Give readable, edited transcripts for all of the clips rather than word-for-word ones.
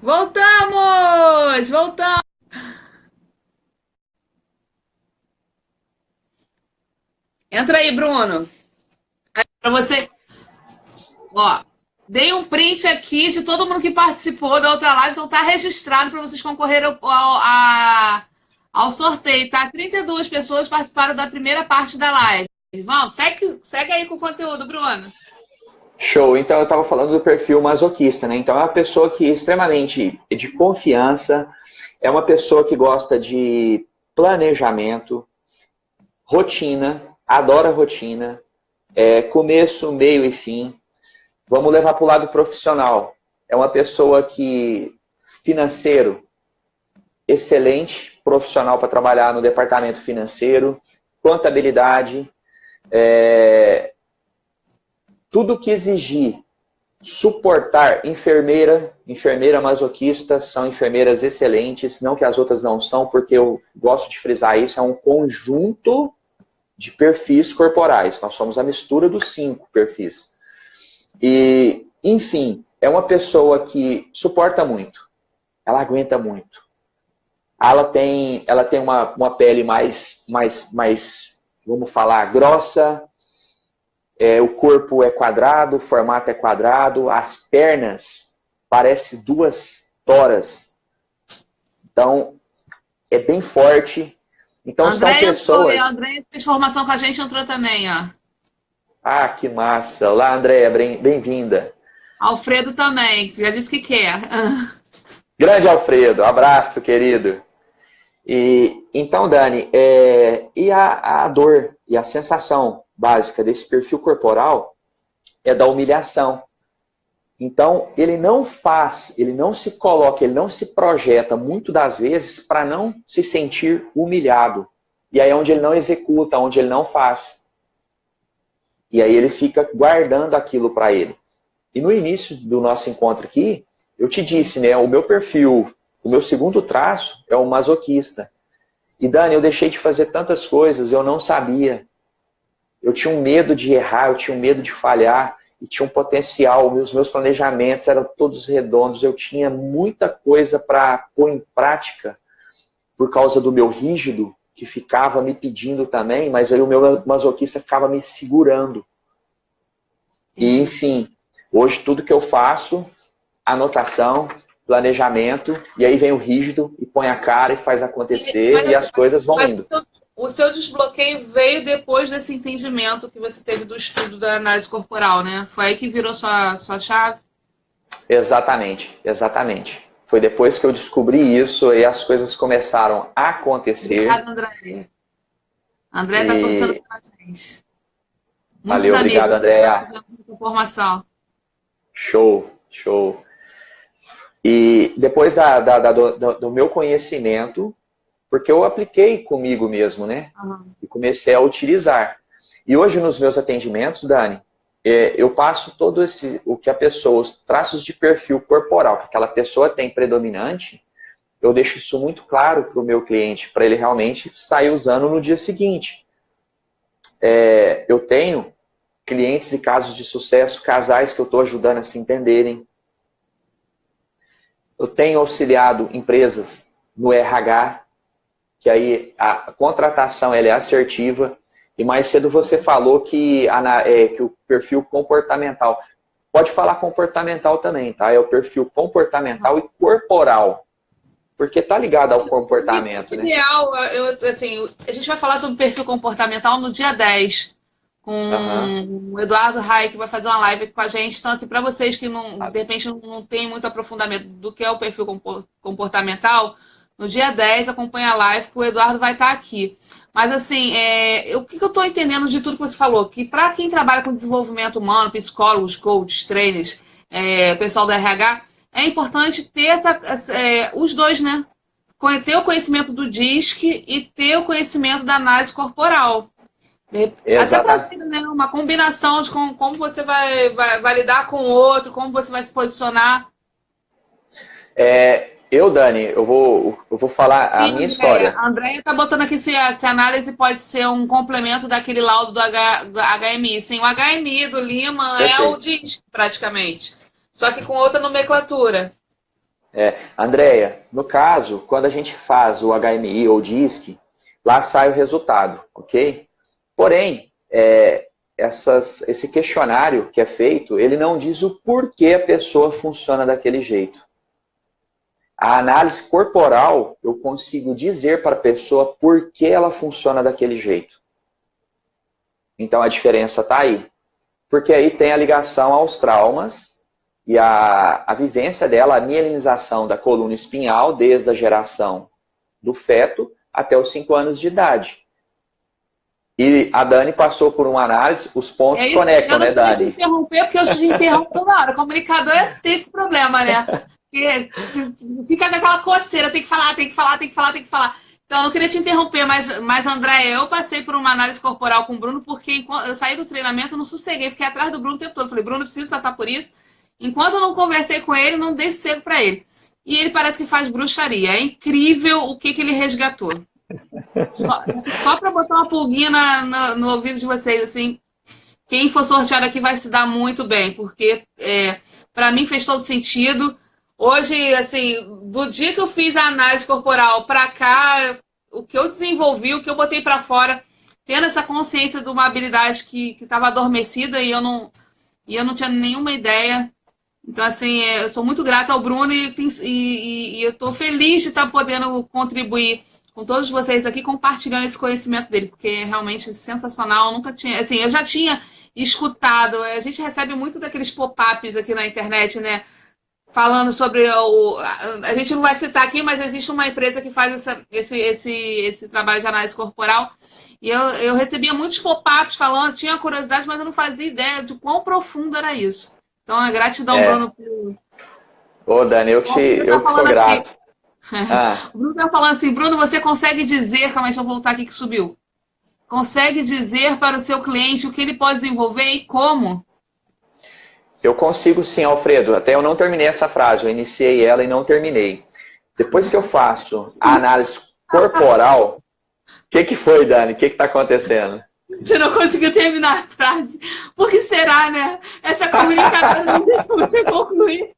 Voltamos! Voltamos! Entra aí, Bruno. Para você, ó, dei um print aqui de todo mundo que participou da outra live, então tá registrado para vocês concorrerem ao sorteio, tá? 32 pessoas participaram da primeira parte da live. Vamos, segue aí com o conteúdo, Bruno. Show. Então eu estava falando do perfil masoquista, né? Então é uma pessoa que é extremamente de confiança, é uma pessoa que gosta de planejamento, rotina, adora rotina, começo, meio e fim. Vamos levar para o lado profissional. É uma pessoa que financeiro excelente, profissional para trabalhar no departamento financeiro, contabilidade, tudo que exigir suportar enfermeira masoquista, são enfermeiras excelentes, não que as outras não são, porque eu gosto de frisar isso, é um conjunto de perfis corporais. Nós somos a mistura dos 5 perfis. E, enfim, é uma pessoa que suporta muito, ela aguenta muito. Ela tem uma pele mais, vamos falar, grossa, o corpo é quadrado, o formato é quadrado, as pernas parecem 2 toras. Então, é bem forte. Então, são pessoas... A Andréia fez formação com a gente, entrou também, ó. Ah, que massa. Olá, Andréia, bem-vinda. Alfredo também, já disse que quer. Grande Alfredo, abraço, querido. Então, Dani, e a dor e a sensação básica desse perfil corporal é da humilhação. Então, ele não se coloca, ele não se projeta, muito das vezes, para não se sentir humilhado. E aí é onde ele não executa, onde ele não faz. E aí ele fica guardando aquilo para ele. E no início do nosso encontro aqui, eu te disse, né, o meu perfil, o meu segundo traço é o masoquista. E Dani, eu deixei de fazer tantas coisas, eu não sabia. Eu tinha um medo de errar, eu tinha um medo de falhar, e tinha um potencial, os meus planejamentos eram todos redondos, eu tinha muita coisa para pôr em prática, por causa do meu rígido, que ficava me pedindo também, mas aí o meu masoquista ficava me segurando. E, enfim, hoje tudo que eu faço, anotação, planejamento, e aí vem o rígido e põe a cara e faz acontecer, e as coisas vão indo. O seu desbloqueio veio depois desse entendimento que você teve do estudo da análise corporal, né? Foi aí que virou sua chave? Exatamente, exatamente. Foi depois que eu descobri isso e as coisas começaram a acontecer. Obrigada, André. André está torcendo pela gente. Muitos Valeu, obrigado, Andréa. Informação. Show, show. E depois do meu conhecimento, porque eu apliquei comigo mesmo, né? E comecei a utilizar. E hoje nos meus atendimentos, Dani, eu passo todo o que a pessoa, os traços de perfil corporal que aquela pessoa tem predominante, eu deixo isso muito claro para o meu cliente, para ele realmente sair usando no dia seguinte. Eu tenho clientes e casos de sucesso, casais que eu estou ajudando a se entenderem. Eu tenho auxiliado empresas no RH, que aí a contratação ela é assertiva. E mais cedo você falou que o perfil comportamental. Pode falar comportamental também, tá? É o perfil comportamental e corporal. Porque tá ligado ao comportamento, né? Ideal, assim, a gente vai falar sobre perfil comportamental no dia 10, com o Eduardo Rai, que vai fazer uma live com a gente. Então, assim, para vocês que de repente não tem muito aprofundamento do que é o perfil comportamental, no dia 10 acompanha a live, que o Eduardo vai estar aqui. Mas, assim, o que eu estou entendendo de tudo que você falou? Que para quem trabalha com desenvolvimento humano, psicólogos, coaches, trainers, pessoal do RH, é importante ter os dois, né? Ter o conhecimento do DISC e ter o conhecimento da análise corporal. Até para ter, né, uma combinação de como você vai lidar com o outro, como você vai se posicionar. Dani, eu vou falar a minha história. A Andréia está botando aqui se a análise pode ser um complemento daquele laudo do HMI. Sim, o HMI do Lima é o DISC, praticamente. Só que com outra nomenclatura. Andréia, no caso, quando a gente faz o HMI ou DISC, lá sai o resultado, ok? Porém, esse questionário que é feito, ele não diz o porquê a pessoa funciona daquele jeito. A análise corporal, eu consigo dizer para a pessoa por que ela funciona daquele jeito. Então a diferença está aí. Porque aí tem a ligação aos traumas e a vivência dela, a mielinização da coluna espinhal, desde a geração do feto até os 5 anos de idade. E a Dani passou por uma análise, os pontos conectam, né, Dani? Eu não queria te interromper, porque eu te interrompo toda hora. O comunicador tem esse problema, né? Porque fica naquela coceira, tem que falar, tem que falar, tem que falar, tem que falar. Então, eu não queria te interromper, mas Andréia, eu passei por uma análise corporal com o Bruno, porque eu saí do treinamento, não sosseguei, fiquei atrás do Bruno o tempo todo. Falei, Bruno, eu preciso passar por isso. Enquanto eu não conversei com ele, não dei sossego para ele. E ele parece que faz bruxaria. É incrível o que ele resgatou. Só para botar uma pulguinha no ouvido de vocês, assim, quem for sorteado aqui vai se dar muito bem, porque para mim fez todo sentido. Hoje, assim, do dia que eu fiz a análise corporal para cá, o que eu desenvolvi, o que eu botei para fora, tendo essa consciência de uma habilidade que estava adormecida e eu não tinha nenhuma ideia. Então, assim, eu sou muito grata ao Bruno e eu estou feliz de estar podendo contribuir com todos vocês aqui, compartilhando esse conhecimento dele, porque é realmente sensacional. Eu nunca tinha, assim, eu já tinha escutado, a gente recebe muito daqueles pop-ups aqui na internet, né? Falando sobre a gente não vai citar aqui, mas existe uma empresa que faz esse trabalho de análise corporal. E eu recebia muitos pop-ups falando, tinha curiosidade, mas eu não fazia ideia de quão profundo era isso. Então, a gratidão, Bruno. Ô, Dani, eu que sou grato. O Bruno está falando assim, Bruno, você consegue dizer, calma aí, deixa eu voltar aqui que subiu. Consegue dizer para o seu cliente o que ele pode desenvolver e como? Eu consigo sim, Alfredo. Até eu não terminei essa frase, eu iniciei ela e não terminei. Depois que eu faço a análise corporal, o que foi, Dani? O que está acontecendo? Você não conseguiu terminar a frase. Por que será, né? Essa comunicadora não deixou você concluir.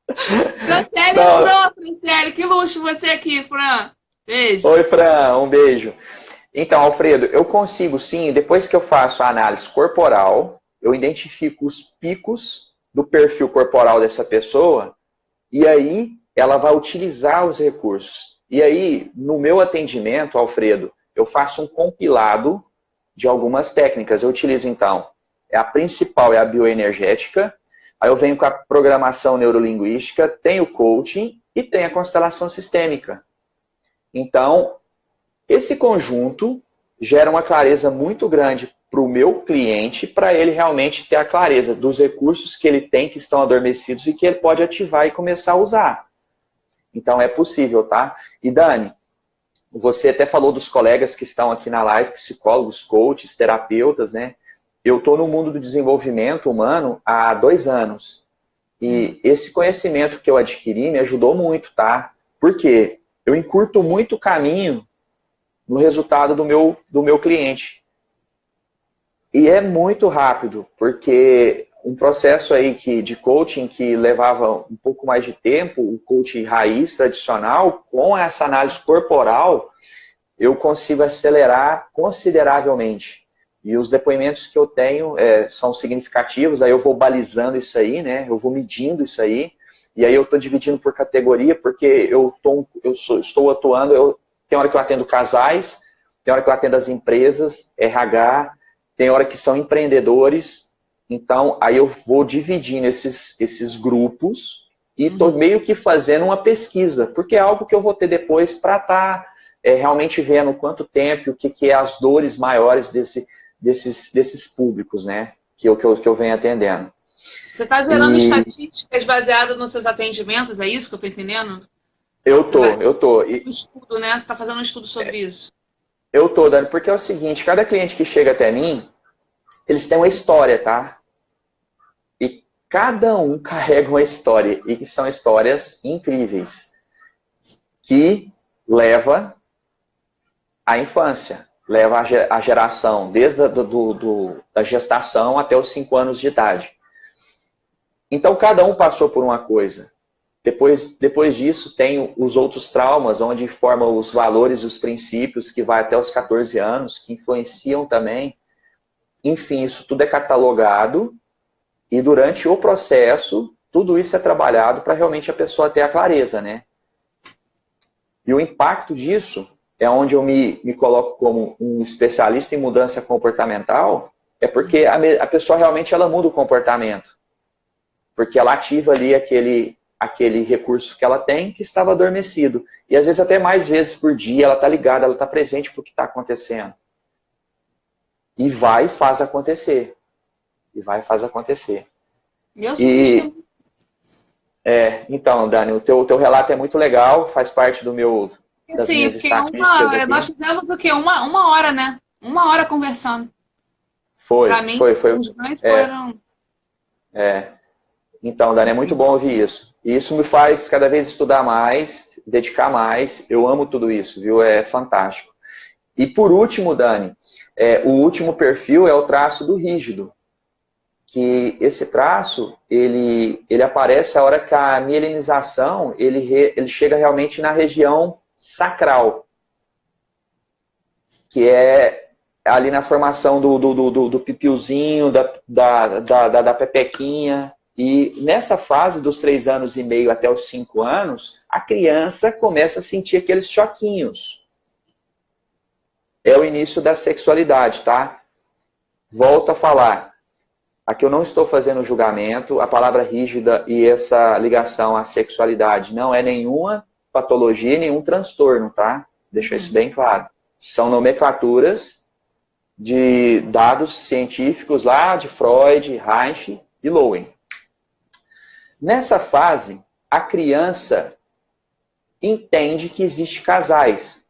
Franciele entrou, Franciele. Que luxo você aqui, Fran. Beijo. Oi, Fran. Um beijo. Então, Alfredo, eu consigo sim, depois que eu faço a análise corporal, eu identifico os picos do perfil corporal dessa pessoa e aí ela vai utilizar os recursos. E aí, no meu atendimento, Alfredo, eu faço um compilado de algumas técnicas. Eu utilizo, então, a principal é a bioenergética, aí eu venho com a programação neurolinguística, tem o coaching e tem a constelação sistêmica. Então, esse conjunto gera uma clareza muito grande para o meu cliente, para ele realmente ter a clareza dos recursos que ele tem que estão adormecidos e que ele pode ativar e começar a usar. Então, é possível, tá? E, Dani, você até falou dos colegas que estão aqui na live, psicólogos, coaches, terapeutas, né? Eu estou no mundo do desenvolvimento humano há 2 anos. E esse conhecimento que eu adquiri me ajudou muito, tá? Por quê? Eu encurto muito o caminho no resultado do meu cliente. E é muito rápido, porque um processo aí de coaching que levava um pouco mais de tempo, o coaching raiz, tradicional, com essa análise corporal, eu consigo acelerar consideravelmente. E os depoimentos que eu tenho são significativos, aí eu vou balizando isso aí, né? Eu vou medindo isso aí, e aí eu estou dividindo por categoria, porque estou atuando, tem hora que eu atendo casais, tem hora que eu atendo as empresas, RH, tem hora que são empreendedores. Então, aí eu vou dividindo esses grupos e estou meio que fazendo uma pesquisa, porque é algo que eu vou ter depois para estar realmente vendo quanto tempo, o que é as dores maiores desses públicos, né? Que eu venho atendendo. Você está gerando estatísticas baseadas nos seus atendimentos, é isso que eu estou entendendo? Eu tô. Um estudo, né? Você está fazendo um estudo sobre isso. Eu tô, Dani, porque é o seguinte, cada cliente que chega até mim, eles têm uma história, tá? E cada um carrega uma história, e são histórias incríveis, que leva à infância, leva à geração, desde da gestação até os 5 anos de idade. Então, cada um passou por uma coisa. Depois disso, tem os outros traumas, onde formam os valores e os princípios, que vai até os 14 anos, que influenciam também. Enfim, isso tudo é catalogado e durante o processo, tudo isso é trabalhado para realmente a pessoa ter a clareza, né? E o impacto disso é onde eu me coloco como um especialista em mudança comportamental, é porque a pessoa realmente ela muda o comportamento. Porque ela ativa ali aquele recurso que ela tem que estava adormecido. E às vezes até mais vezes por dia ela está ligada, ela está presente para o que está acontecendo. E vai e faz acontecer. E vai e faz acontecer. Então, Dani, o teu relato é muito legal, faz parte das minhas estatísticas aqui. Nós fizemos o quê? Uma hora, né? 1 hora conversando. Pra mim, foi. Os ganhos foram... Então, Dani, é muito bom ouvir isso. E isso me faz cada vez estudar mais, dedicar mais. Eu amo tudo isso, viu? É fantástico. E por último, Dani, o último perfil é o traço do rígido. Que esse traço, ele aparece a hora que a mielinização, ele chega realmente na região sacral. Que é ali na formação do pipiozinho, da pepequinha. E nessa fase dos 3 anos e meio até os 5 anos, a criança começa a sentir aqueles choquinhos. É o início da sexualidade, tá? Volto a falar. Aqui eu não estou fazendo julgamento, a palavra rígida e essa ligação à sexualidade não é nenhuma patologia, nenhum transtorno, tá? Deixa isso bem claro. São nomenclaturas de dados científicos lá de Freud, Reich e Lowen. Nessa fase, a criança entende que existe casais.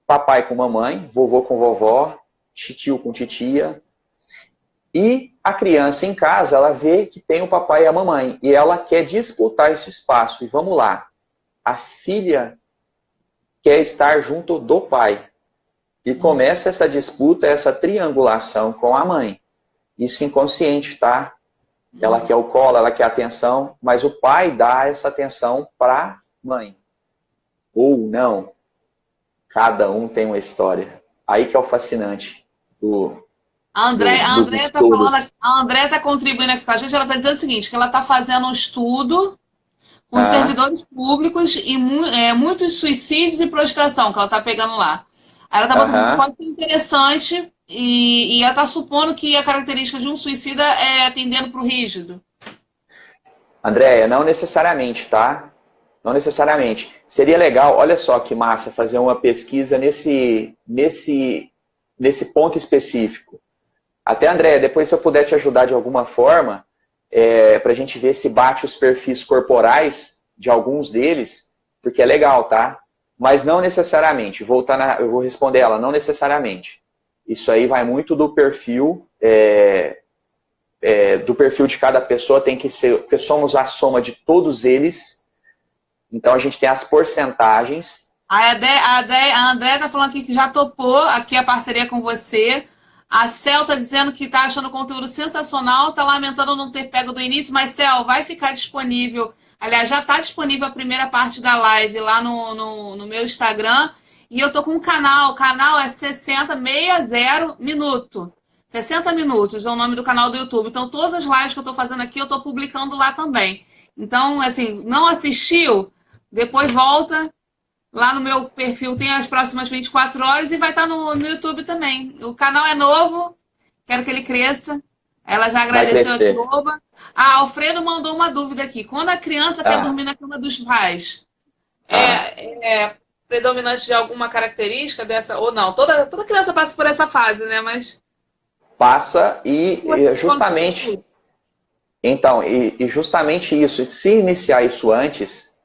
Papai com mamãe, vovô com vovó, titio com titia. E a criança em casa, ela vê que tem o papai e a mamãe. E ela quer disputar esse espaço. E vamos lá. A filha quer estar junto do pai. E começa essa disputa, essa triangulação com a mãe. Isso inconsciente, tá? Ela quer o colo, ela quer a atenção, mas o pai dá essa atenção para a mãe. Ou não. Cada um tem uma história. Aí que é o fascinante A André está contribuindo aqui com a gente. Ela está dizendo o seguinte, que ela está fazendo um estudo com servidores públicos e muitos suicídios e prostração, que ela está pegando lá. Aí ela está botando que pode ser interessante e ela está supondo que a característica de um suicida é atendendo para o rígido. Andréia, não necessariamente, tá? Não necessariamente. Seria legal, olha só que massa, fazer uma pesquisa nesse ponto específico. Até, Andréia, depois se eu puder te ajudar de alguma forma, para a gente ver se bate os perfis corporais de alguns deles, porque é legal, tá? Mas não necessariamente. Eu vou responder ela, não necessariamente. Isso aí vai muito do perfil, de cada pessoa, tem que ser, porque somos a soma de todos eles, então a gente tem as porcentagens. A André está falando aqui que já topou aqui a parceria com você. A Cel está dizendo que está achando o conteúdo sensacional, está lamentando não ter pego do início, mas Cel, vai ficar disponível. Aliás, já está disponível a primeira parte da live lá no meu Instagram. E eu tô com um canal, o canal é 60 minuto. 60 minutos é o nome do canal do YouTube. Então, todas as lives que eu tô fazendo aqui, eu tô publicando lá também. Então, assim, não assistiu? Depois volta lá no meu perfil, tem as próximas 24 horas e vai estar no YouTube também. O canal é novo, quero que ele cresça. Ela já agradeceu aqui, Oba. Alfredo mandou uma dúvida aqui. Quando a criança quer dormir na cama dos pais, é predominante de alguma característica dessa, ou não? Toda criança passa por essa fase, né? Mas passa e justamente... Então, e justamente isso, se iniciar isso antes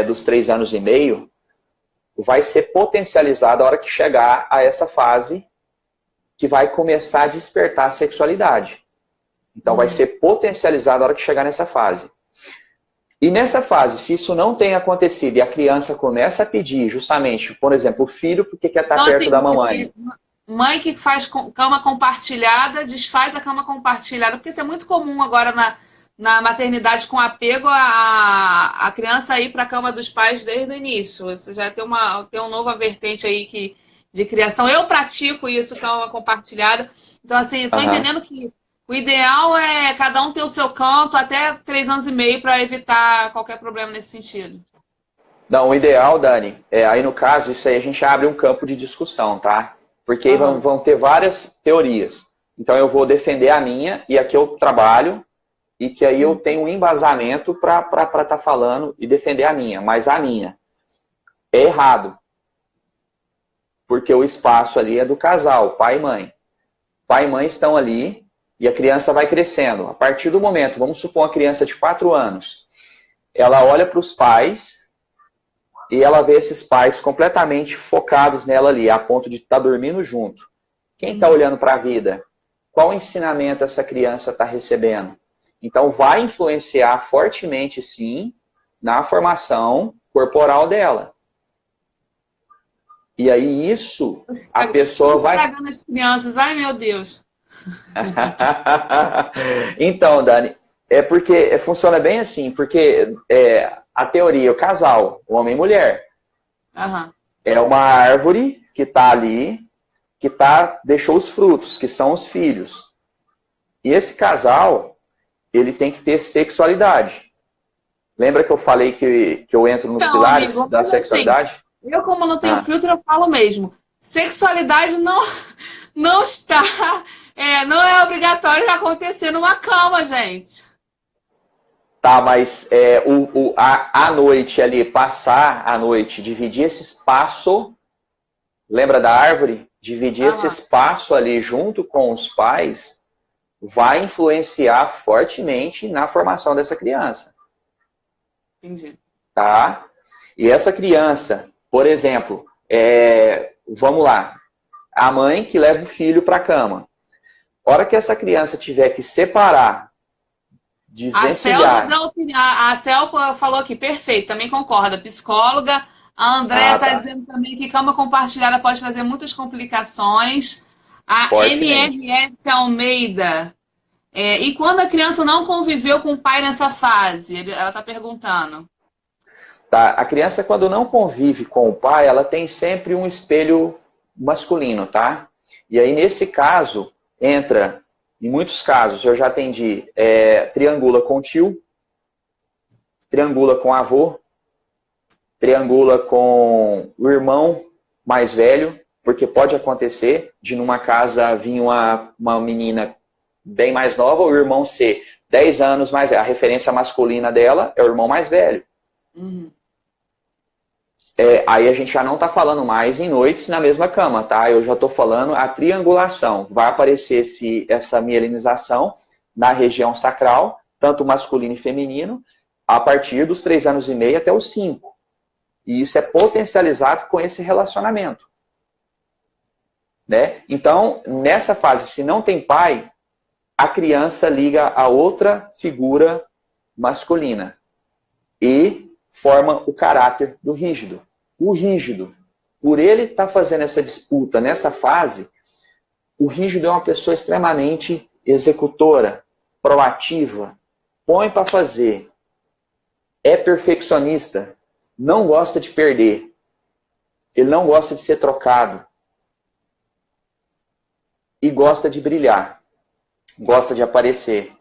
dos 3 anos e meio, vai ser potencializado a hora que chegar a essa fase que vai começar a despertar a sexualidade. Então, vai ser potencializado a hora que chegar nessa fase. E nessa fase, se isso não tem acontecido e a criança começa a pedir, justamente, por exemplo, o filho porque quer estar perto da mamãe. Mãe que faz cama compartilhada, desfaz a cama compartilhada, porque isso é muito comum agora na maternidade com apego a criança ir para a cama dos pais desde o início. Você já tem uma nova vertente aí de criação. Eu pratico isso, cama compartilhada. Então, assim, estou entendendo que o ideal é cada um ter o seu canto até 3 anos e meio para evitar qualquer problema nesse sentido. Não, o ideal, Dani, aí no caso, isso aí a gente abre um campo de discussão, tá? Porque aí vão ter várias teorias. Então eu vou defender a minha, e aqui eu trabalho, e que aí eu tenho um embasamento para estar falando e defender a minha. Mas a minha é errado. Porque o espaço ali é do casal, pai e mãe. Pai e mãe estão ali e a criança vai crescendo. A partir do momento, vamos supor uma criança de 4 anos, ela olha para os pais e ela vê esses pais completamente focados nela ali, a ponto de estar dormindo junto. Quem está olhando para a vida? Qual ensinamento essa criança está recebendo? Então, vai influenciar fortemente, sim, na formação corporal dela. E aí, isso, a pessoa vai... estragando as crianças. Ai, meu Deus. Então, Dani, é porque funciona bem assim, porque a teoria, o casal, o homem e mulher, é uma árvore que está ali, que deixou os frutos, que são os filhos. E esse casal, ele tem que ter sexualidade. Lembra que eu falei que eu entro nos pilares da sexualidade? Assim, eu, como não tenho filtro, eu falo mesmo. Sexualidade não está... não é obrigatório acontecer numa cama, gente. Tá, mas a noite ali, passar a noite, dividir esse espaço... Lembra da árvore? Dividir esse espaço ali junto com os pais vai influenciar fortemente na formação dessa criança. Entendi. Tá? E essa criança, por exemplo, vamos lá, a mãe que leva o filho para a cama. A hora que essa criança tiver que separar, desvencilhar... A Cel falou aqui, perfeito, também concorda, psicóloga. A Andréa está dizendo também que cama compartilhada pode trazer muitas complicações. A NRS Almeida. E quando a criança não conviveu com o pai nessa fase? Ela está perguntando. Tá, a criança, quando não convive com o pai, ela tem sempre um espelho masculino, tá? E aí, nesse caso, entra, em muitos casos, eu já atendi, triangula com o tio, triangula com o avô, triangula com o irmão mais velho, porque pode acontecer de numa casa vir uma menina bem mais nova, o irmão ser 10 anos mais velho. A referência masculina dela é o irmão mais velho. Aí a gente já não está falando mais em noites na mesma cama, tá? Eu já estou falando a triangulação. Vai aparecer essa mielinização na região sacral, tanto masculino e feminino, a partir dos 3 anos e meio até os 5. E isso é potencializado com esse relacionamento. Né? Então, nessa fase, se não tem pai, a criança liga a outra figura masculina e forma o caráter do rígido. O rígido, por ele estar fazendo essa disputa nessa fase, o rígido é uma pessoa extremamente executora, proativa, põe para fazer, é perfeccionista, não gosta de perder, ele não gosta de ser trocado e gosta de brilhar, gosta de aparecer.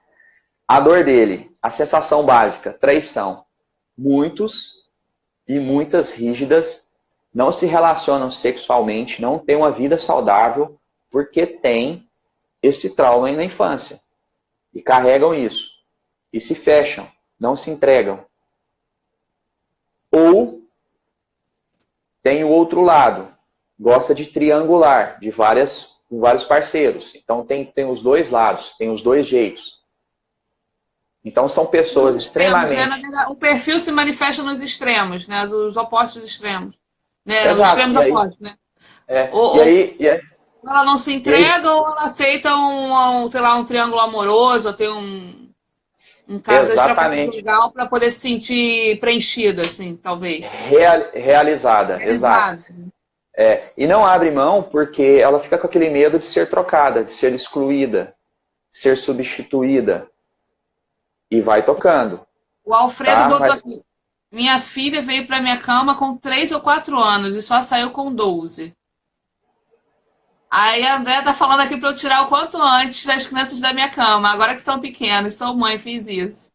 A dor dele, a sensação básica, traição. Muitos e muitas rígidas não se relacionam sexualmente, não têm uma vida saudável, porque tem esse trauma na infância. E carregam isso. E se fecham, não se entregam. Ou tem o outro lado, gosta de triangular, com vários parceiros. Então tem os dois lados, tem os dois jeitos. Então são pessoas extremamente... Né? Na verdade, o perfil se manifesta nos extremos, né? Os opostos extremos. Né? Exato, os extremos opostos, né? Ou ela não se entrega ou ela aceita um triângulo amoroso, ou tem um caso extraconjugal para poder se sentir preenchida, assim, talvez. Realizada, exato. E não abre mão porque ela fica com aquele medo de ser trocada, de ser excluída, de ser substituída. E vai tocando. O Alfredo Tá? botou Mas... aqui. Minha filha veio para minha cama com 3 ou 4 anos e só saiu com 12. Aí a André tá falando aqui para eu tirar o quanto antes das crianças da minha cama, agora que são pequenos. Sou mãe, fiz isso.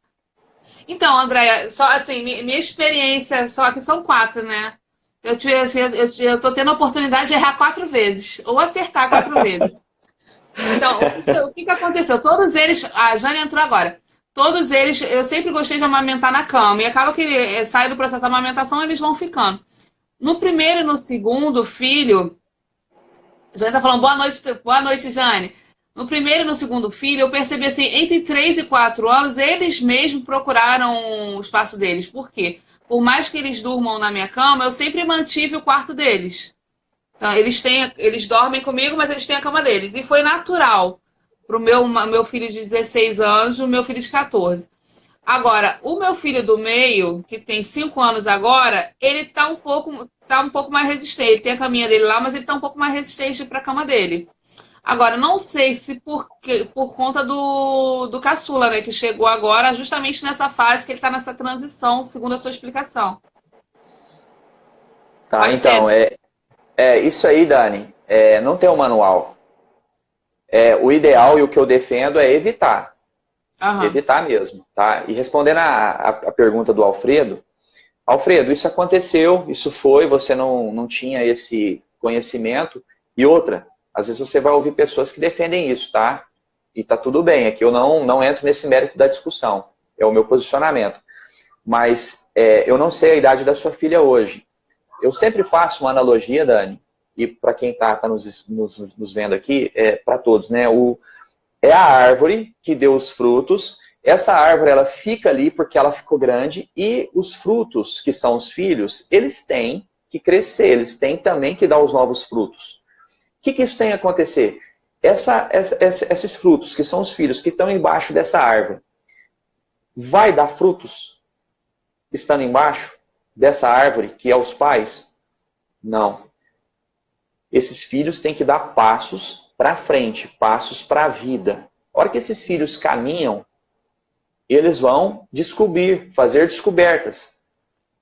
Então, Andréia, só assim, minha experiência, só que são 4, né? Assim, eu tô tendo a oportunidade de errar 4 vezes, ou acertar 4 vezes. Então, o que aconteceu? Todos eles, a Jane entrou agora. Todos eles, eu sempre gostei de amamentar na cama. E acaba que sai do processo da amamentação, eles vão ficando. No primeiro e no segundo filho, Jane tá falando boa noite, Jane. No primeiro e no segundo filho, eu percebi assim, entre 3 e 4 anos, eles mesmos procuraram o espaço deles. Por quê? Por mais que eles durmam na minha cama, eu sempre mantive o quarto deles. Então, eles dormem comigo, mas eles têm a cama deles. E foi natural para o meu filho de 16 anos e o meu filho de 14. Agora, o meu filho do meio, que tem 5 anos agora, ele tá um pouco mais resistente. Ele tem a caminha dele lá, mas ele tá um pouco mais resistente para a cama dele. Agora, não sei se por conta do caçula, né, que chegou agora, justamente nessa fase que ele está nessa transição, segundo a sua explicação. Tá, Pode então, ser? isso aí, Dani, não tem um manual. O ideal e o que eu defendo é evitar. Aham. Evitar mesmo, tá? E respondendo a pergunta do Alfredo, isso aconteceu, isso foi, você não tinha esse conhecimento. E outra, às vezes você vai ouvir pessoas que defendem isso, tá? E tá tudo bem, aqui eu não entro nesse mérito da discussão, é o meu posicionamento. Mas eu não sei a idade da sua filha hoje. Eu sempre faço uma analogia, Dani, e para quem está nos vendo aqui, para todos, né? É a árvore que deu os frutos. Essa árvore ela fica ali porque ela ficou grande e os frutos, que são os filhos, eles têm que crescer, eles têm também que dar os novos frutos. O que isso tem que acontecer? Esses frutos, que são os filhos, que estão embaixo dessa árvore, vai dar frutos estando embaixo dessa árvore, que é os pais? Não. Esses filhos têm que dar passos para frente, passos para a vida. A hora que esses filhos caminham, eles vão fazer descobertas.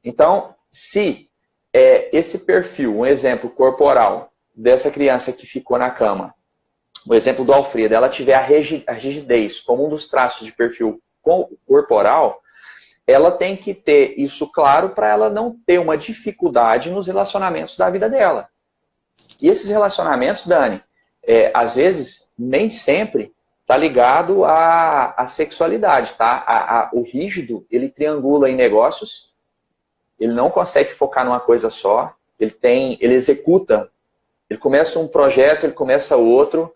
Então, se esse perfil, um exemplo corporal dessa criança que ficou na cama, o exemplo do Alfredo, ela tiver a rigidez como um dos traços de perfil corporal, ela tem que ter isso claro para ela não ter uma dificuldade nos relacionamentos da vida dela. E esses relacionamentos, Dani, às vezes, nem sempre está ligado à sexualidade, tá? O rígido, ele triangula em negócios, ele não consegue focar numa coisa só, ele executa, ele começa um projeto, ele começa outro,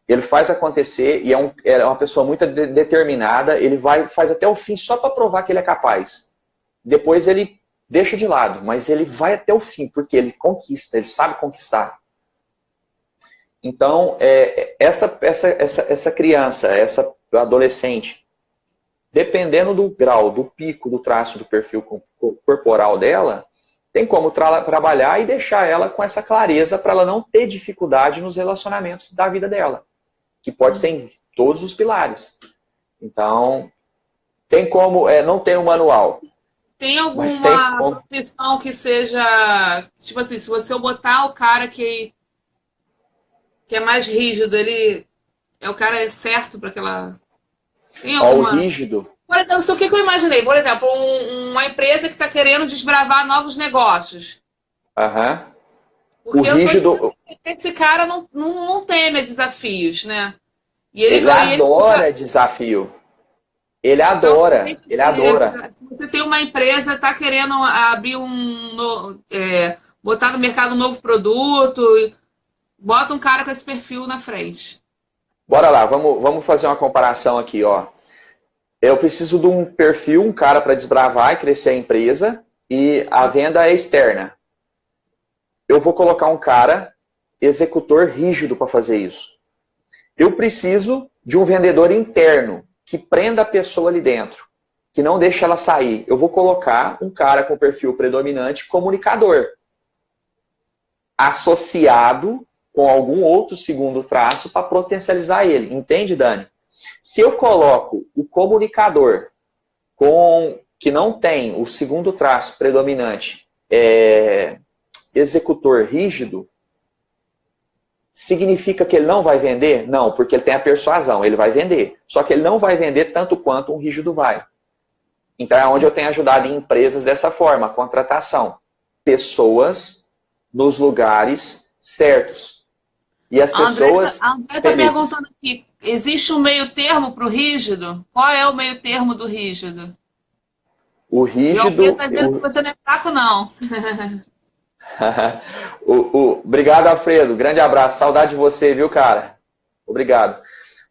ele faz acontecer e é uma pessoa muito determinada, ele faz até o fim só para provar que ele é capaz. Depois ele deixa de lado, mas ele vai até o fim, porque ele conquista, ele sabe conquistar. Então, essa criança, essa adolescente, dependendo do grau, do pico, do traço do perfil corporal dela, tem como trabalhar e deixar ela com essa clareza para ela não ter dificuldade nos relacionamentos da vida dela, que pode ser em todos os pilares. Então, tem como, não tem um manual. Tem alguma profissão que seja, tipo assim, se você botar o cara que é mais rígido, ele é o cara certo para aquela... Tem alguma... O rígido... Por exemplo, o que eu imaginei? Por exemplo, uma empresa que está querendo desbravar novos negócios. Aham. Porque esse cara não teme desafios, né? E ele adora desafio. Ele adora, então, ele adora. Se você tem uma empresa, está querendo abrir botar no mercado um novo produto, bota um cara com esse perfil na frente. Bora lá, vamos fazer uma comparação aqui, ó. Eu preciso de um perfil, um cara para desbravar e crescer a empresa, e a venda é externa. Eu vou colocar um cara, executor rígido para fazer isso. Eu preciso de um vendedor interno, que prenda a pessoa ali dentro, que não deixe ela sair. Eu vou colocar um cara com perfil predominante, comunicador, associado com algum outro segundo traço para potencializar ele. Entende, Dani? Se eu coloco o comunicador que não tem o segundo traço predominante, executor rígido, significa que ele não vai vender? Não, porque ele tem a persuasão, ele vai vender. Só que ele não vai vender tanto quanto um rígido vai. Então é onde eu tenho ajudado em empresas dessa forma, a contratação. Pessoas nos lugares certos. E as pessoas... A André está perguntando aqui, existe um meio termo para o rígido? Qual é o meio termo do rígido? O rígido... E o está dizendo que você não é fraco, não. Obrigado, Alfredo. Grande abraço. Saudade de você, viu, cara? Obrigado.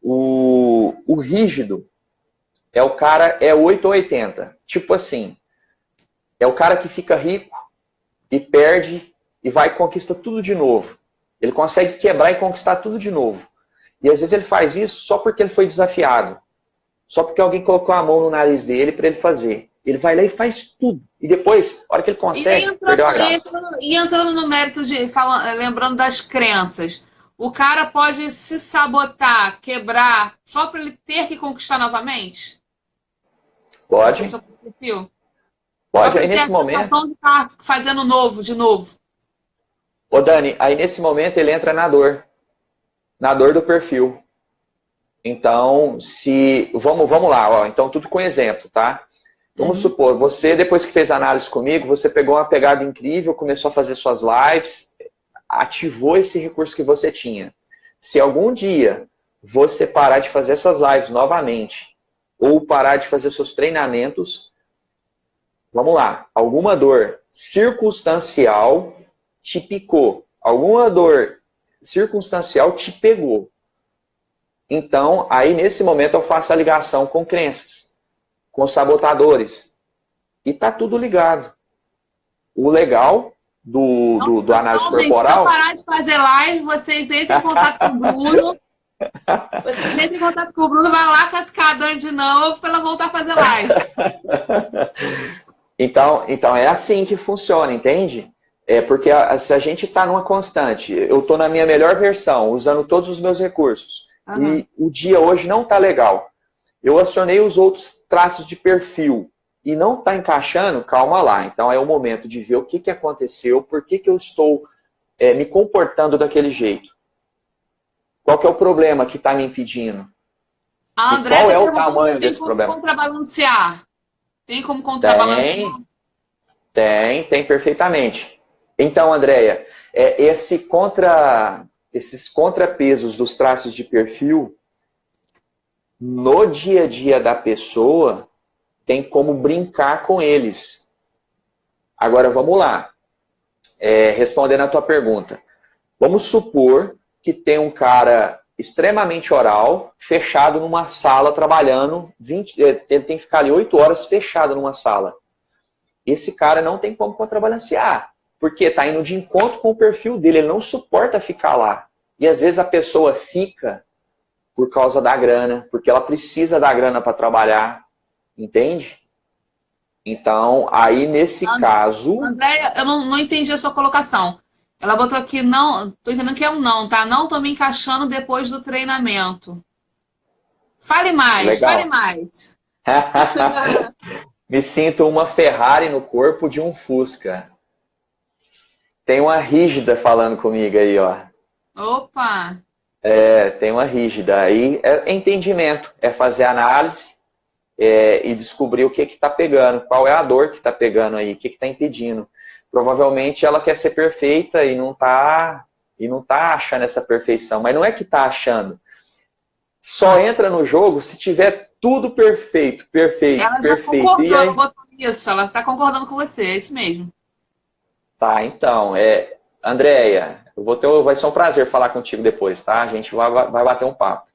O rígido é o cara, 8 ou 80. Tipo assim, é o cara que fica rico e perde e vai e conquista tudo de novo. Ele consegue quebrar e conquistar tudo de novo. E às vezes ele faz isso só porque ele foi desafiado. Só porque alguém colocou a mão no nariz dele para ele fazer. Ele vai lá e faz tudo. E depois, a hora que ele consegue, perdeu a graça. E entrando no mérito lembrando das crenças, o cara pode se sabotar, quebrar, só para ele ter que conquistar novamente? Pode. Pode, aí nesse momento... De estar fazendo novo, de novo. Ô Dani, aí nesse momento ele entra na dor do perfil. Então, vamos lá, ó, então tudo com exemplo, tá? Vamos supor, você, depois que fez análise comigo, você pegou uma pegada incrível, começou a fazer suas lives, ativou esse recurso que você tinha. Se algum dia você parar de fazer essas lives novamente, ou parar de fazer seus treinamentos, vamos lá, alguma dor circunstancial te picou, alguma dor circunstancial te pegou. Então, aí nesse momento eu faço a ligação com crenças, com sabotadores. E tá tudo ligado. O legal do análise corporal... Gente, se eu parar de fazer live, vocês entrem em contato com o Bruno. Vocês entrem em contato com o Bruno, vai lá catucar a Dani de novo para ela voltar a fazer live. Então é assim que funciona, entende? Porque se a gente está numa constante, eu estou na minha melhor versão, usando todos os meus recursos, e o dia hoje não está legal. Eu acionei os outros traços de perfil e não está encaixando, calma lá. Então é o momento de ver o que aconteceu, por que eu estou me comportando daquele jeito. Qual que é o problema que está me impedindo? A André, qual é o tamanho desse problema? Contrabalancear? Tem como contrabalancear? Tem perfeitamente. Então, Andréia, esses contrapesos dos traços de perfil, no dia a dia da pessoa, tem como brincar com eles. Agora, vamos lá. Respondendo a tua pergunta. Vamos supor que tem um cara extremamente oral, fechado numa sala, trabalhando, ele tem que ficar ali 8 horas fechado numa sala. Esse cara não tem como contrabalancear, porque está indo de encontro com o perfil dele, ele não suporta ficar lá. E às vezes a pessoa fica por causa da grana, porque ela precisa da grana para trabalhar, entende? Então, aí nesse caso... Andréia, eu não entendi a sua colocação. Ela botou aqui, não, tô entendendo que é um não, tá? Não tô me encaixando depois do treinamento. Fale mais, legal. Fale mais. Me sinto uma Ferrari no corpo de um Fusca. Tem uma rígida falando comigo aí, ó. Opa! Tem uma rígida. Aí é entendimento, é fazer análise e descobrir o que está pegando, qual é a dor que está pegando aí, o que está impedindo. Provavelmente ela quer ser perfeita e não tá achando essa perfeição. Mas não é que está achando. Só entra no jogo se tiver tudo perfeito. Ela já concordou, ela botou isso, ela está concordando com você, é isso mesmo. Tá, então, Andréia, vai ser um prazer falar contigo depois, tá? A gente vai bater um papo.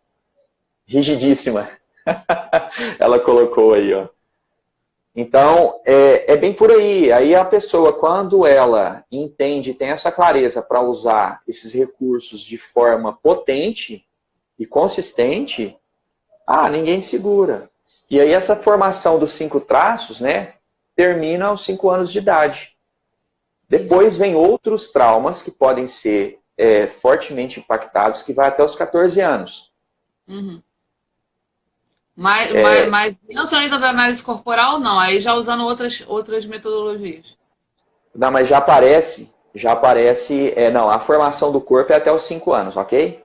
Rigidíssima. Ela colocou aí, ó. Então, é bem por aí. Aí a pessoa, quando ela entende, tem essa clareza para usar esses recursos de forma potente e consistente, ninguém segura. E aí essa formação dos 5 traços, né, termina aos 5 anos de idade. Depois vem outros traumas que podem ser fortemente impactados, que vai até os 14 anos. Uhum. Mas dentro ainda da análise corporal, não. Aí já usando outras metodologias. Não, mas já aparece, não, a formação do corpo é até os 5 anos, ok?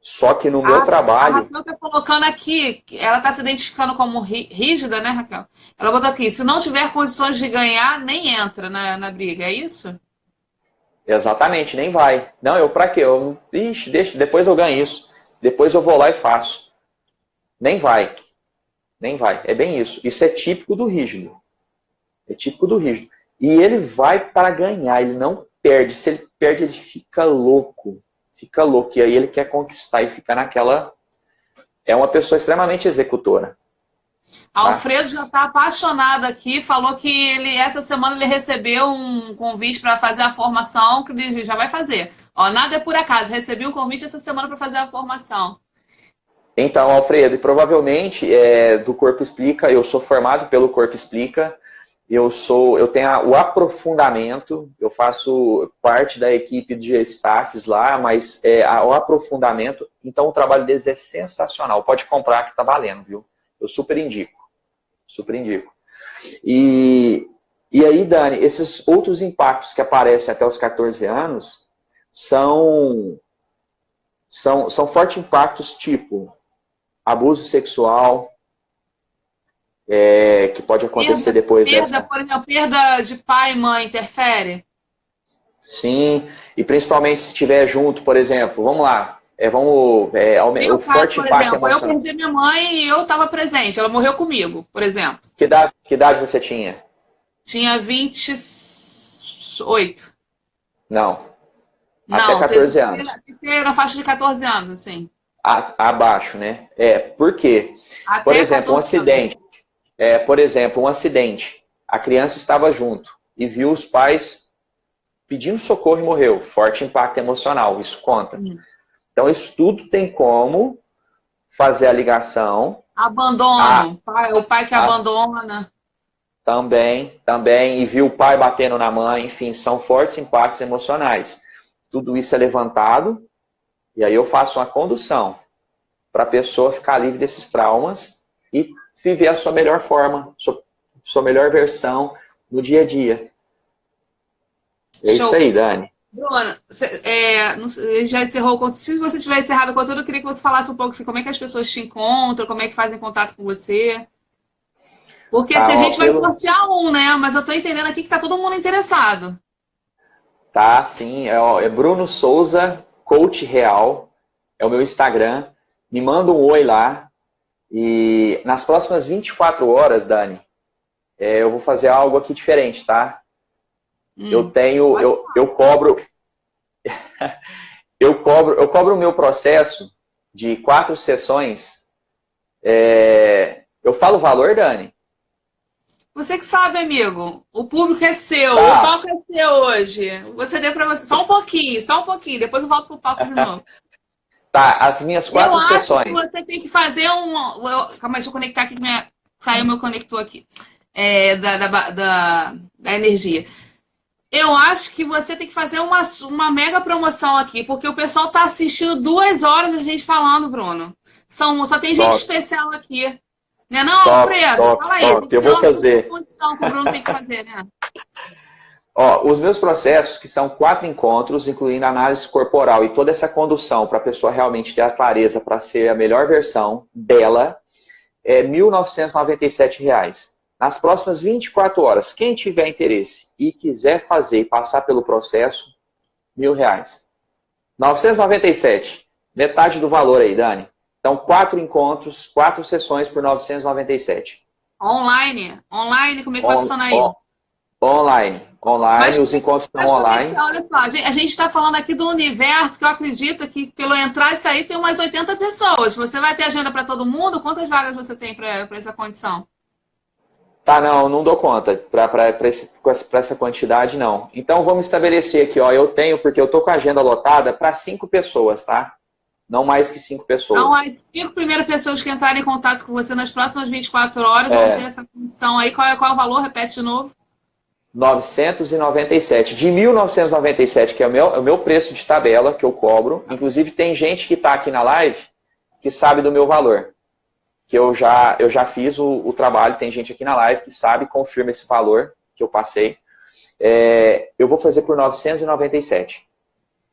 Só que no meu trabalho... A Raquel está colocando aqui, ela está se identificando como rígida, né, Raquel? Ela botou aqui, se não tiver condições de ganhar, nem entra na briga, é isso? Exatamente, nem vai. Não, pra quê? Ixi, deixa, depois eu ganho isso. Depois eu vou lá e faço. Nem vai. Nem vai. É bem isso. Isso é típico do rígido. É típico do rígido. E ele vai para ganhar, ele não perde. Se ele perde, ele fica louco. Fica louco. E aí ele quer conquistar e fica naquela... É uma pessoa extremamente executora. Alfredo já está apaixonado aqui, falou que essa semana ele recebeu um convite para fazer a formação, que ele já vai fazer. Ó, nada é por acaso, recebi um convite essa semana para fazer a formação. Então, Alfredo, e provavelmente do Corpo Explica, eu sou formado pelo Corpo Explica, eu tenho o aprofundamento, eu faço parte da equipe de staffs lá, mas o aprofundamento, então o trabalho deles é sensacional, pode comprar que tá valendo, viu? Eu super indico, super indico. E aí, Dani, esses outros impactos que aparecem até os 14 anos são fortes impactos tipo abuso sexual, que pode acontecer depois dessa... Por exemplo, perda de pai e mãe interfere? Sim, e principalmente se estiver junto, por exemplo, vamos lá, o forte impacto emocional. Eu perdi minha mãe e eu estava presente, ela morreu comigo, por exemplo. Que idade você tinha? Tinha 28. Não, até 14 anos. Na faixa de 14 anos, assim. Abaixo, né? Por quê? Por exemplo, um acidente. Um acidente. A criança estava junto e viu os pais pedindo socorro e morreu. Forte impacto emocional, isso conta. Então, isso tudo tem como fazer a ligação. Abandono. O pai que abandona. Também. E viu o pai batendo na mãe. Enfim, são fortes impactos emocionais. Tudo isso é levantado. E aí eu faço uma condução para a pessoa ficar livre desses traumas e viver a sua melhor forma, sua melhor versão no dia a dia. Isso aí, Dani. Bruna, já encerrou o conteúdo. Se você tiver encerrado o conteúdo, eu queria que você falasse um pouco assim, como é que as pessoas te encontram, como é que fazem contato com você. Porque a gente vai sortear né? Mas eu estou entendendo aqui que está todo mundo interessado. Tá, sim. É Bruno Souza, Coach Real. É o meu Instagram. Me manda um oi lá. E nas próximas 24 horas, Dani, eu vou fazer algo aqui diferente, tá? Eu cobro o meu processo de 4 sessões. Eu falo o valor, Dani? Você que sabe, amigo. O público é seu. Tá. O palco é seu hoje. Você deu para você. Só um pouquinho. Depois eu volto pro palco de novo. Tá, as minhas 4 sessões. Eu acho que você tem que fazer calma aí, deixa eu conectar aqui. Saiu meu conector aqui. Da energia. Eu acho que você tem que fazer uma mega promoção aqui, porque o pessoal tá assistindo 2 horas a gente falando, Bruno. Só tem gente especial aqui. Né não, Alfredo? Fala aí. Eu vou fazer. Condição que o Bruno tem que fazer, né? Os meus processos, que são 4 encontros, incluindo análise corporal e toda essa condução para a pessoa realmente ter a clareza para ser a melhor versão dela, é R$ 1.997. Nas próximas 24 horas, quem tiver interesse e quiser fazer e passar pelo processo, R$ 1.000. 997, metade do valor aí, Dani. Então, 4 encontros, 4 sessões por 997. Online, como é que vai funcionar aí? Online, os encontros estão online. Olha só, a gente está falando aqui do universo, que eu acredito que pelo entrar e sair tem umas 80 pessoas. Você vai ter agenda para todo mundo? Quantas vagas você tem para essa condição? Tá, não dou conta. Para essa quantidade, não. Então, vamos estabelecer aqui, eu tenho, porque eu tô com a agenda lotada para 5 pessoas, tá? Não mais que 5 pessoas. Então, as 5 primeiras pessoas que entrarem em contato com você nas próximas 24 horas vão ter essa condição aí. Qual é o valor? Repete de novo. 997. De 1.997, que é o meu preço de tabela que eu cobro. Inclusive, tem gente que está aqui na live que sabe do meu valor. que eu já fiz o trabalho, tem gente aqui na live que sabe, confirma esse valor que eu passei. Eu vou fazer por 997.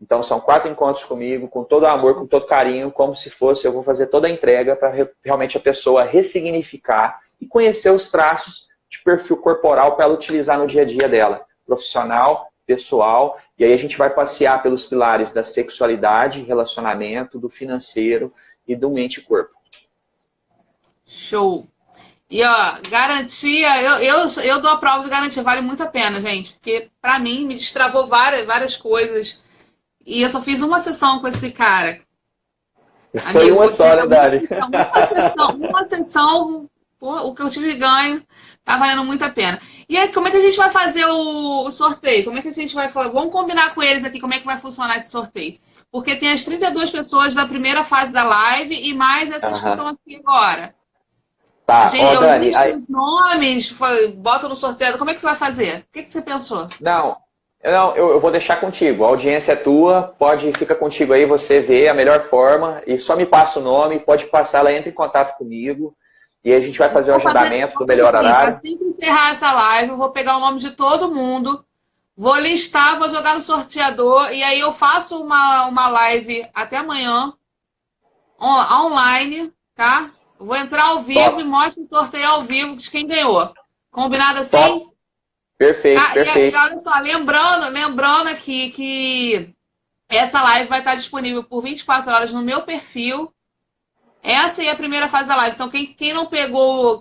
Então, são 4 encontros comigo, com todo amor, com todo carinho, como se fosse, eu vou fazer toda a entrega para realmente a pessoa ressignificar e conhecer os traços de perfil corporal para ela utilizar no dia a dia dela, profissional, pessoal, e aí a gente vai passear pelos pilares da sexualidade, relacionamento, do financeiro e do mente-corpo. Show! E, ó, garantia, eu dou a prova de garantia, vale muito a pena, gente, porque pra mim me destravou várias coisas. E eu só fiz uma sessão com esse cara. Foi Amigo, uma só, né, Dani? Uma sessão, pô, o que eu tive ganho, tá valendo muito a pena. E aí, como é que a gente vai fazer o sorteio? Como é que a gente vai fazer? Vamos combinar com eles aqui como é que vai funcionar esse sorteio. Porque tem as 32 pessoas da primeira fase da live e mais essas que estão aqui agora. Tá, Eu Dani, listo os nomes, boto no sorteio. Como é que você vai fazer? O que você pensou? Não, eu vou deixar contigo. A audiência é tua, fica contigo aí, você vê a melhor forma e só me passa o nome, pode passar, ela entra em contato comigo e a gente vai fazer o agendamento do melhor horário. Assim que encerrar essa live, eu vou pegar o nome de todo mundo, vou listar, vou jogar no sorteador e aí eu faço uma live até amanhã, online, tá? Vou entrar ao vivo e mostro o sorteio ao vivo de quem ganhou. Combinado assim? Top. Perfeito, perfeito. E olha só, lembrando aqui que essa live vai estar disponível por 24 horas no meu perfil. Essa aí é a primeira fase da live. Então, quem não pegou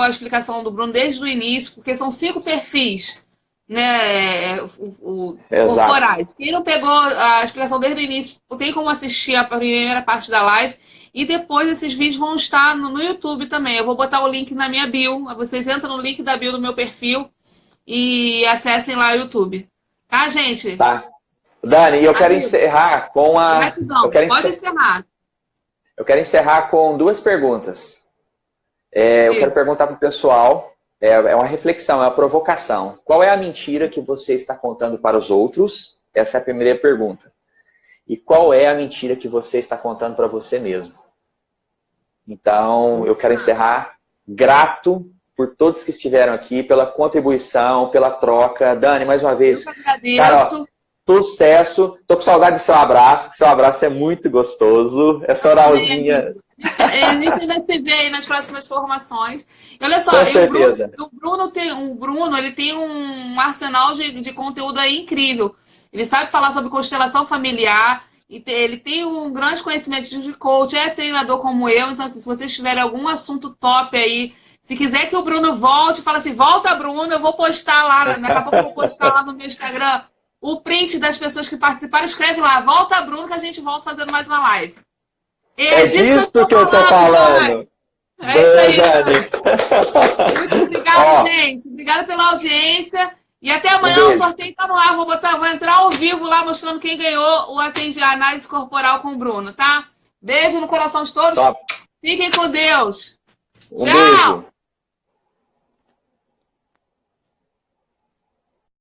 a explicação do Bruno desde o início, porque são 5 perfis, né, corporais. Quem não pegou a explicação desde o início, tem como assistir a primeira parte da live. E depois esses vídeos vão estar no YouTube também. Eu vou botar o link na minha bio. Vocês entram no link da bio do meu perfil e acessem lá o YouTube. Tá, gente? Tá. Dani, eu quero encerrar com a... Gratidão. Pode encerrar. Eu quero encerrar com 2 perguntas. Eu quero perguntar para o pessoal, é uma reflexão, é uma provocação. Qual é a mentira que você está contando para os outros? Essa é a primeira pergunta. E qual é a mentira que você está contando para você mesmo? Então, eu quero encerrar grato por todos que estiveram aqui, pela contribuição, pela troca. Dani, mais uma vez, eu agradeço. Cara, sucesso. Tô com saudade do seu abraço, que seu abraço é muito gostoso. Essa oralzinha. A gente ainda se vê aí nas próximas formações. E olha só, com certeza. O Bruno ele tem um arsenal de conteúdo aí incrível. Ele sabe falar sobre constelação familiar. Ele tem um grande conhecimento de coach, é treinador como eu. Então, assim, se vocês tiverem algum assunto top aí, se quiser que o Bruno volte, fala assim, volta, Bruno, eu vou postar lá, daqui a pouco eu vou postar lá no meu Instagram o print das pessoas que participaram, escreve lá, volta, Bruno, que a gente volta fazendo mais uma live. É disso que eu tô falando. É isso aí, Dani. Muito obrigada, gente. Obrigada pela audiência. E até amanhã o sorteio tá no ar. Vou entrar ao vivo lá mostrando quem ganhou a análise corporal com o Bruno, tá? Beijo no coração de todos. Top. Fiquem com Deus. Um Tchau. beijo.